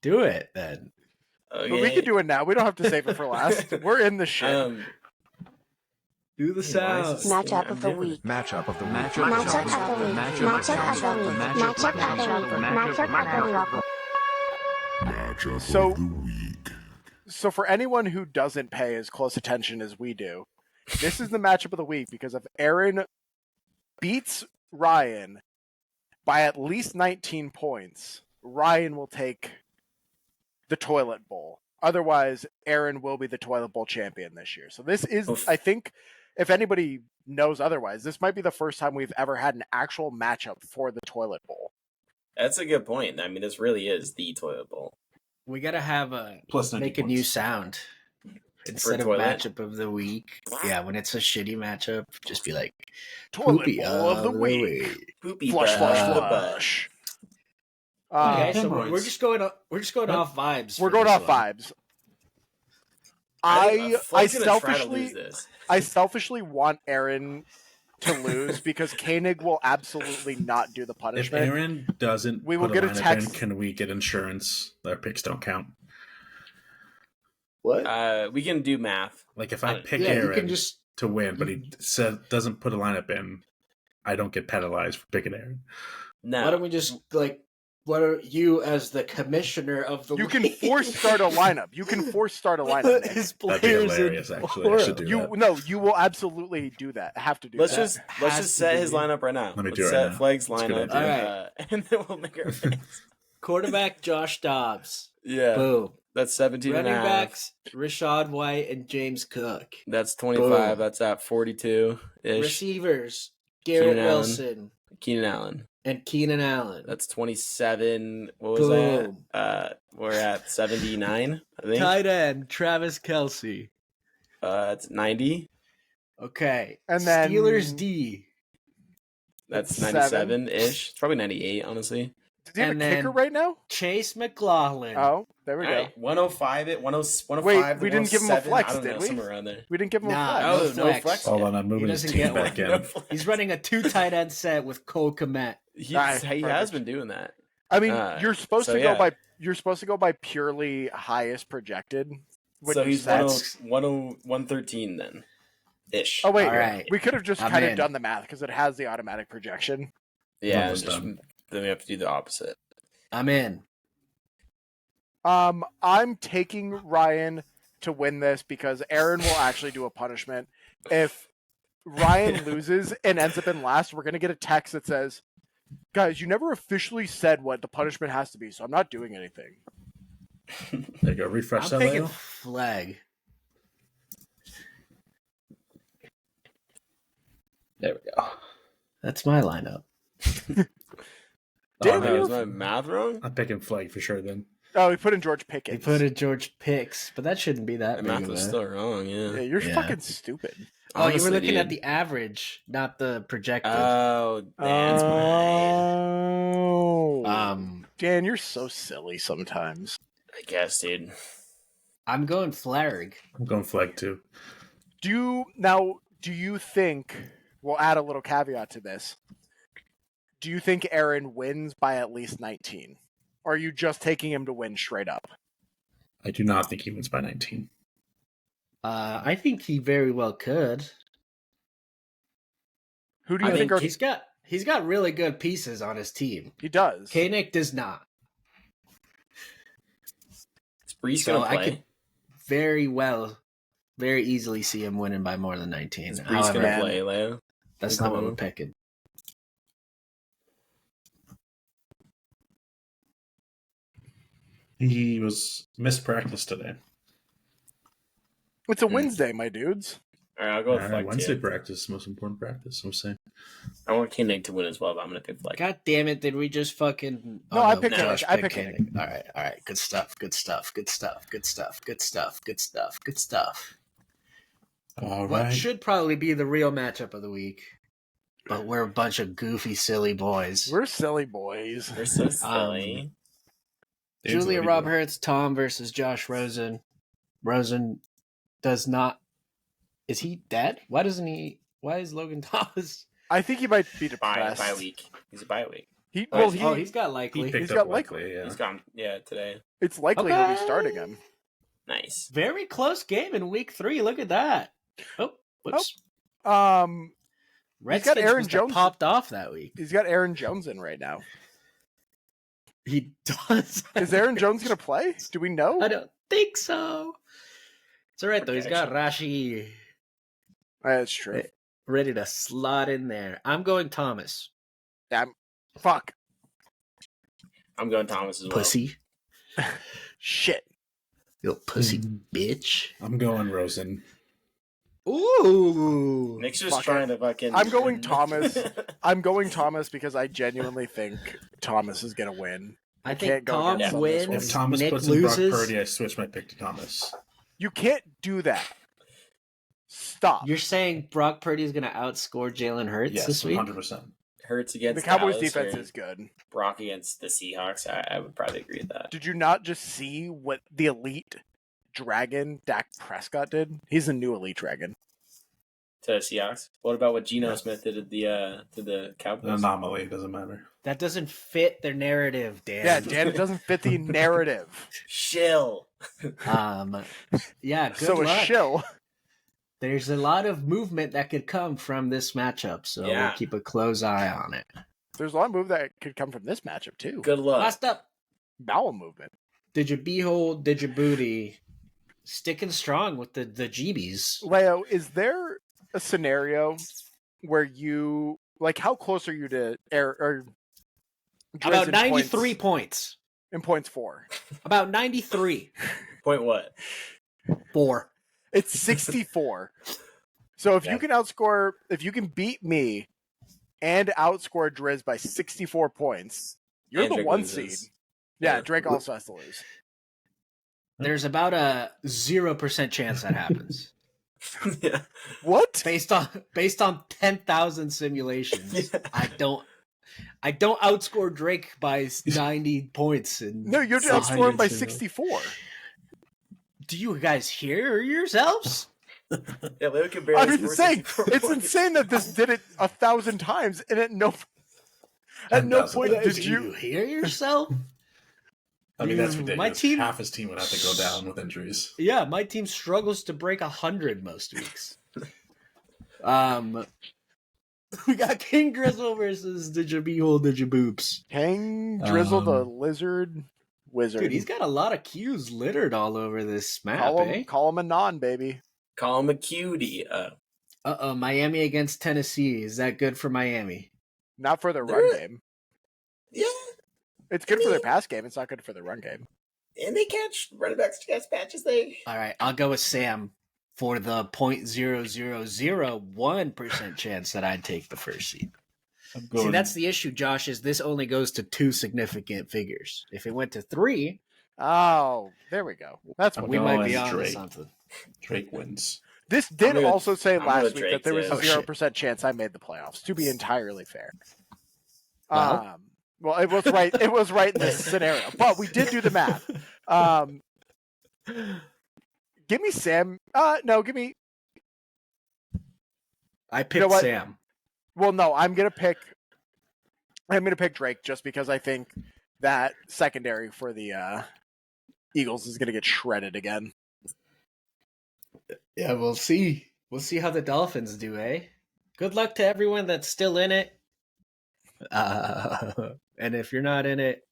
Do it then. Okay. But we can do it now. We don't have to save it for last. We're in the shit. Do the Why is sound. this- Matchup I'm of the doing week. Matchup of the week. Matchup of the week. Matchup of the week. Matchup of the week. Matchup of the week. Matchup So- of the week. So for anyone who doesn't pay as close attention as we do, this is the matchup of the week because if Aaron beats Ryan by at least 19 points, Ryan will take the toilet bowl. Otherwise, Aaron will be the toilet bowl champion this year. So this is, Oof. I think, if anybody knows otherwise, this might be the first time we've ever had an actual matchup for the toilet bowl. That's a good point. I mean, this really is the toilet bowl. We gotta have a Plus 90 make a new points. sound instead of toilet? matchup of the week. Yeah, when it's a shitty matchup, just be like Toilet poopy bowl of the week. Poopy Flush, flush, butt. flush. Okay, so hemorrhoids. we're just going off vibes. We're for going this off one. vibes. think I Flake's gonna try to lose selfishly this. I selfishly want Aaron to lose because Koenig will absolutely not do the If punishment. Aaron doesn't, We will put get a lineup text- in, can we get insurance? Their picks don't count. What? We can do math. Like if I pick yeah, Aaron you can just to win, but he doesn't put a lineup in, I don't get penalized for picking Aaron. No. why don't we just like what are you as the commissioner of the You can league? force start a lineup. You can force start a lineup. Put Nick. his That'd be players hilarious. in Actually, I should do You that. no, you will absolutely do that. Have to do Let's that. just has to set be. his lineup right now. Let me Let's do it set right now. Flag's That's a good lineup, idea. and then we'll make our picks. Quarterback Josh Dobbs. Yeah, Boom. that's 17 Running and a half. backs Rashad White and James Cook. That's 25. Boom. That's at 42 ish. Receivers Garrett Keenan Allen. Wilson, Keenan Allen. and Keenan Allen. That's 27. What was Boom. that? We're at 79, I think. Tight end, Travis Kelce. It's 90. Okay. And then- Steelers D. That's Seven. 97-ish. It's probably 98, honestly. Does he have And a kicker then- right now? Chase McLaughlin. Oh, there we All go. right, 105 it, 105 Wait, to we didn't give him a 107, flex, I don't did know, we? somewhere around there. We didn't give him Nah, a no flex. no flex. flex. Hold on, I'm moving his doesn't team get back one. in. He's running a 2 tight end set with Cole Kmet. He Nice, has perfect. been doing that. I mean, you're supposed so to go yeah. by purely highest projected. when So you he's set- 113 then. Ish. Oh wait, All right. we could have just I'm kind of in. done the math because it has the automatic projection. Yeah, Almost just, done. then we have to do the opposite. I'm in. I'm taking Ryan to win this because Aaron will actually do a punishment. If Ryan loses and ends up in last, we're gonna get a text that says, "Guys, you never officially said what the punishment has to be, so I'm not doing anything." There you go. Refresh I'm that. thinking Leo. flag. There we go. That's my lineup. Damn, Oh, you is were- my math wrong? I'm picking flag for sure then. Oh, we put in George He Pickens. put in George Picks, but that shouldn't be that My big math of was a... still wrong, Yeah, yeah. you're Yeah. fucking stupid. Oh, you were Honestly, looking at dude. the average, not the projected. Oh, that's my... Oh, Dan, you're so silly sometimes. I guess, dude. I'm going flag. I'm going flag too. Do you think we'll add a little caveat to this? Do you think Aaron wins by at least 19? Or are you just taking him to win straight up? I do not think he wins by 19. I think he very well could. Who do you I think think are he's got really good pieces on his team. he does? K-Nick does not. Is Brees So going to I play? could very easily see him winning by more than 19. Is Brees However, going to man. play, Leo? that's not what we're picking. He was missed practice today. It's a Wednesday, my dudes. All right, I'll go with Alright, flag Wednesday too. practice, most important practice. I'm saying. I want Koenig to win as well, but I'm going to pick flag. God damn it! Did we just fucking? No, I picked Josh Koenig. I picked picked Koenig. All right. Good stuff. Good stuff. All What right. should probably be the real matchup of the week, but we're a bunch of goofy, silly boys. We're silly boys. We're so silly. Dave's Julia lady Roberts, Tom versus Josh Rosen. Rosen does not. Is he dead? Why doesn't he? Why is Logan Thomas? I think he might be Bye depressed. week. He's a bye week. He Oh, well, he's got He likely. picked He's up got likely, yeah. He's gone. Yeah, today. it's likely he'll be Okay. starting him. Nice. Very close game in week 3. Look at that. Oh, whoops. He's got Aaron must have Jones. popped off that week. He's got Aaron Jones in right now. He does. Is Aaron Jones going to play? Do we know? I don't think so. It's all right though. He's got Rashi That's true. ready to slot in there. I'm going Thomas. Damn. Fuck. I'm going Thomas as well. Pussy. Shit. You pussy Mm. bitch. I'm going Rosen. Ooh. Nick's just Fuck trying it. to fucking. I'm going Thomas. I'm going Thomas because I genuinely think Thomas is going to win. I can't think go Tom against on this one. wins. If Thomas Nick puts in loses. Brock Purdy, I switch my pick to Thomas. You can't do that. Stop. You're saying Brock Purdy is going to outscore Jalen Hurts Yes, this week? 100%. Hurts against The Cowboys Dallas defense or is good. Brock against the Seahawks. I would probably agree with that. Did you not just see what the elite dragon Dak Prescott did? He's a new elite dragon. To the Seahawks. What about what Geno Smith did to the An Cowboys? anomaly, it doesn't matter. That doesn't fit their narrative, Dan. Yeah, Dan, it doesn't fit the narrative. Shill. Yeah, good So luck. a shill. There's a lot of movement that could come from this matchup, so Yeah. we'll keep a close eye on it. There's a lot of move that could come from this matchup too. Good luck. Last up, Bowel movement. did your beehole, did your booty, sticking strong with the GBs? Leo, is there a scenario where you how close are you to air or About Drizzt 93 points. in points 4? About 93. Point what? 4. It's 64. So if you can outscore, if you can beat me and outscored Driz by 64 points, you're And the Drake 1 loses. seed. Yeah, Yeah. Drake also has to lose. There's about a 0% chance that happens. Yeah. What? based on 10,000 simulations. Yeah. I don't outscore Drake by 90 points. No, you have to outscore him by 600 64. Do you guys hear yourselves? Yeah, Leo can barely I'm score saying 64 it's points. insane that this did it 1,000 times, and at no 10,000 point times. did Do you. you hear yourself? I mean, that's My ridiculous. team- Half his team would have to go down with injuries. Yeah, my team struggles to break 100 most weeks. We got King Grizzle versus Digibehole Digiboops. Hang Drizzle the lizard wizard. Dude, he's got a lot of cues littered all over this map, eh? Call him a non, baby. Call him a cutie. Miami against Tennessee. Is that good for Miami? Not for the run game. Yeah, It's good for their pass game. It's not good for the run game. and they catch running backs catch patches. They All right, I'll go with Sam for the 0.0001% chance that I'd take the first seed. I'm going, See, that's the issue, Josh, is this only goes to 2 significant figures. If it went to 3, Oh, there we go. That's what I'm we we might be going on to Drake. something. Drake wins. This did gonna- also say I'm last gonna week Drake that there was it. a Oh, shit. 0% chance I made the playoffs, to be entirely fair. Well. Well, it was right. It was right in this scenario, but we did do the math. Give me Sam. No, give me. I picked what? Sam. Well, no, I'm gonna pick Drake just because I think that secondary for the Eagles is gonna get shredded again. Yeah, we'll see. We'll see how the Dolphins do, eh? Good luck to everyone that's still in it. And if you're not in it,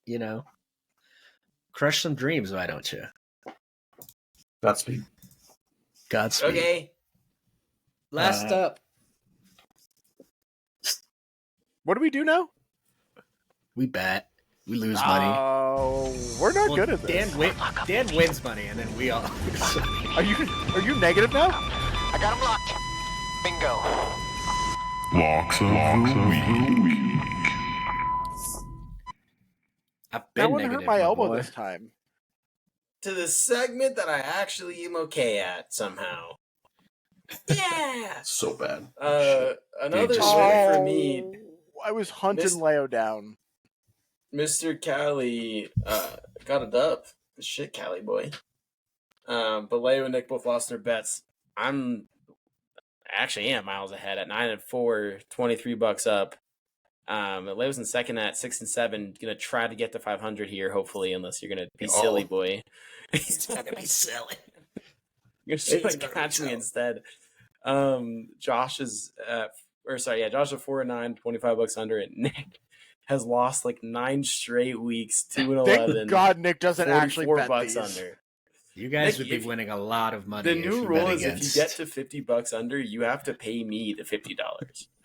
crush some dreams, why don't you? Godspeed. Godspeed. okay. Last up, What do we do now? we bet. We lose money. Oh, we're not Well, good at this. Dan wins money, and then we all. Are you negative now? I got him locked. Bingo. Locks of the week. I've That been one negative, hurt my elbow boy. this time. To the segment that I actually am okay at somehow. Yeah. So bad. Another just win for me. I was hunting Miss- Leo down. Mr. Cali got a dub. Good shit, Cali boy. But Leo and Nick both lost their bets. I actually am miles ahead at 9-4, $23 up. Leo's in second at 6-7. Gonna try to get to 500 here, hopefully, unless you're gonna be silly, boy. He's not gonna be silly. You're just gonna catch me instead. Josh is Josh at 4-9, $25 under it. Nick has lost like 9 straight weeks, 2-11. Thank God Nick doesn't actually bet $44 these. under. You guys Nick, would be winning a lot of money. The if new you rule bet is if against. you get to $50 under, you have to pay me the $50.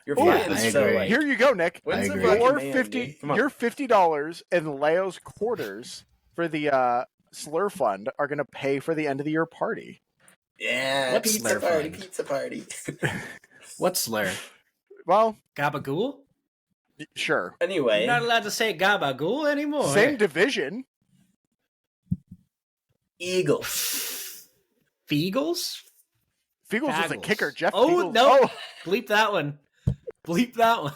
You're Oh, fine. I so agree. like, Here you go, Nick. when's I the agree. fucking Your man, 50 dude? Come on. your $50 and Leo's quarters for the Slur Fund are gonna pay for the end of the year party. Yeah, What's pizza Slur party, Fund? pizza party. What's slur? Well, Gabagool? sure. Anyway, You're not allowed to say gabagool anymore. Same division. Eagles. Feagles? Fiegels was a Fagles. kicker. Jeff Oh, Fiegels. no. Oh, Bleep that one. Bleep that one.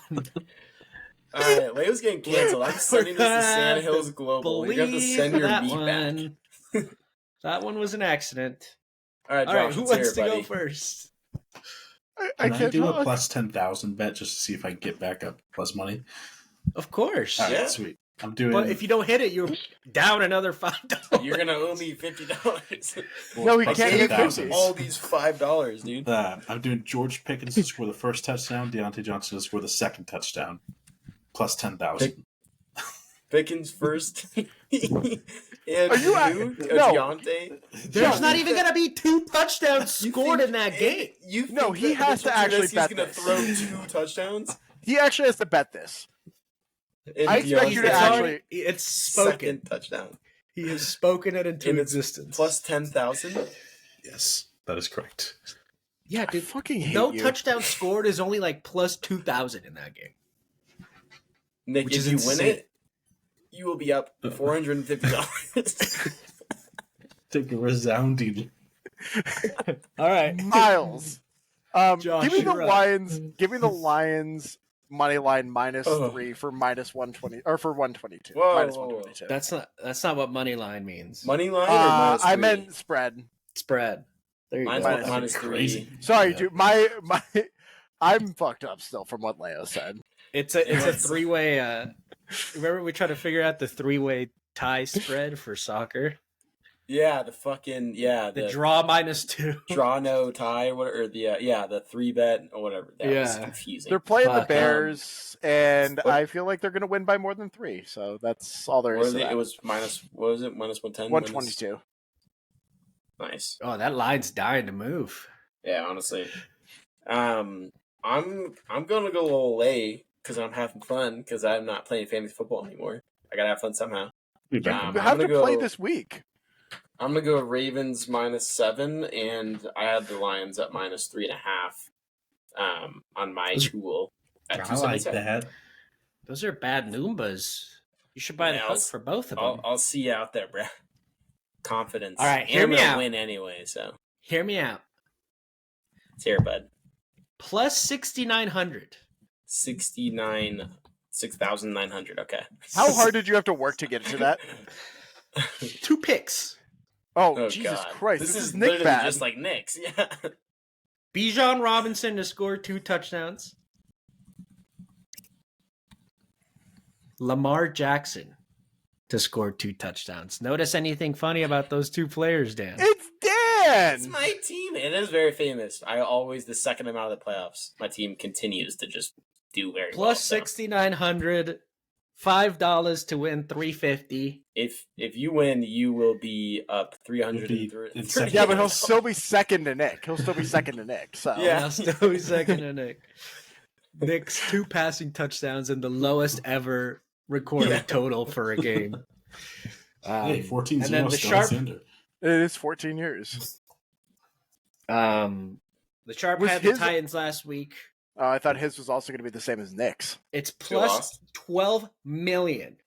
All right, Leo's getting canceled. I'm sending this to Sand Hills Global. You're gonna have to send your that meat back. one. That one was an accident. All right, All Josh, right, who let's hear wants it, to buddy. go first? I Can I can't do a tell. plus 10,000 bet just to see if I can get back up plus money? Of course. All right, Yeah. sweet. I'm doing. But if you don't hit it, you're down another $5. You're gonna owe me $50. No, he plus can't Gave get him 10,000. all these $5, dude. I'm doing George Pickens to score the first touchdown, Deontay Johnson to score the second touchdown, plus 10,000. Pickens first. And Are you at- who? no. Deontay? There's not even going to be 2 touchdowns You scored think- in that game. You No, think he that has to Mitchell actually Trubisky's bet gonna this. throw 2 touchdowns? He actually has to bet this. And I expect you to Deontay's actually- It's spoken. second touchdown. He has spoken it into And it's existence. Plus 10,000. Yes, that is correct. Yeah, I dude. fucking hate No you. touchdown scored is only like plus 2,000 in that game. Nick, Which if is you win insane. it, you will be up $450. Take a resounding. All right. Miles. Josh, give me the you're up. Lions. Give me the Lions money line minus Oh. 3 for minus 120 or for 122. Whoa, Minus whoa, whoa. 122. That's not what money line means. Money line or minus I three? meant spread. Spread. There you Mine's go. Minus minus Crazy. three. Sorry, Yeah. dude. My I'm fucked up still from what Leo said. It's a Yes. three-way. Remember we tried to figure out the three-way tie spread for soccer. Yeah, the fucking The draw -2. draw no tie or whatever. Or the 3-bet or whatever. That was Yeah. confusing. They're playing the Fuck. Bears, and what- I feel like they're going to win by more than 3. So that's all there What is are to they- that. it was minus. What was it? Minus 110. 122. Nice. Oh, that line's dying to move. Yeah, honestly. I'm gonna go a little late because I'm having fun because I'm not playing fantasy football anymore. I gotta have fun somehow. Be back Um, You in have I'm to gonna play go- this week. I'm gonna go Ravens -7, and I had the Lions at -3.5. On my tool at I like 277. that. Those are bad Noombas. You should buy the Yeah, hook for both of them. I'll see you out there, bro. Confidence. All right, And hear I'm me gonna out. win anyway, so Hear me out. it's here, bud. Plus 6,900. 6,900. Okay. How hard did you have to work to get to that? 2 picks. Oh, Oh, Jesus God. Christ. This is Nick literally bad. just like Nick's. Yeah. Bijan Robinson to score 2 touchdowns. Lamar Jackson to score 2 touchdowns. Notice anything funny about those 2 players, Dan? It's Dan! It's my team. It is very famous. I always, the second I'm out of the playoffs, my team continues to just do very well. Plus so 6,900. $5 to win 350. if you win, you will be up 300. in second. Yeah, but he'll still be second to Nick. He'll still be second to Nick. So Yeah. Now still be second to Nick. Nick's 2 passing touchdowns and the lowest ever recorded Yeah. total for a game. Hey, 14-0 and then the still sharp- under. it is 14 years. The Sharp Was had the his- Titans last week. I thought his was also going to be the same as Nick's. It's Still plus lost? 12 million.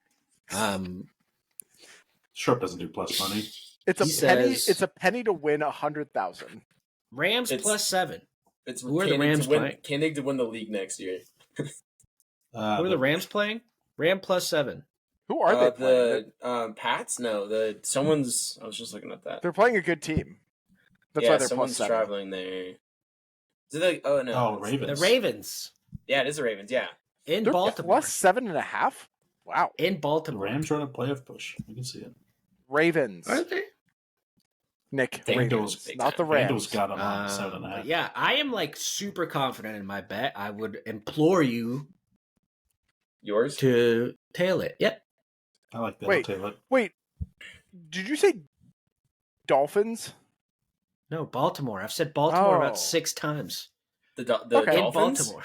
Sharp doesn't do plus money. It's a He penny. says- It's a penny to win 100,000. Rams It's- plus 7. It's Who are the Koenig Rams to win, playing? Koenig to win the league next year. Who are the Rams playing? Ram plus 7. Who are they playing? The Pats? No, someone's. I was just looking at that. They're playing a good team. That's yeah, why they're someone's plus 7. traveling there. Is it like? Oh no. Oh, it's- Ravens. The Ravens Yeah, it is the Ravens. Yeah. in They're Baltimore. plus 7.5. Wow. In The Baltimore. Rams run a playoff push. You can see it. Ravens. Are they? Nick, Bengals, Ravens, big not the time. Rams. Randall's got them on 7.5. But yeah, I am like super confident in my bet. I would implore you Yours? to tail it. Yep. I like that. Wait. I'll tell you Wait, did you say Dolphins? No, Baltimore. I've said Baltimore Oh. about 6 times. The Okay. In Dolphins Baltimore.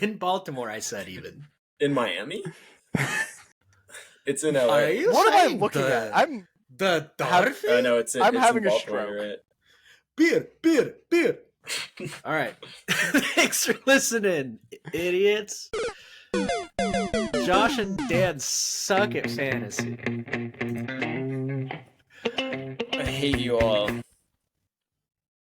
In Baltimore, I said even. in Miami. It's in LA. Are you What am I saying looking the, at? I'm the Have- Dolphins? Oh no, it's. I'm it's having in a Baltimore, stroke. right? Beer. All right. Thanks for listening, idiots. Josh and Dan suck at fantasy. I hate you all.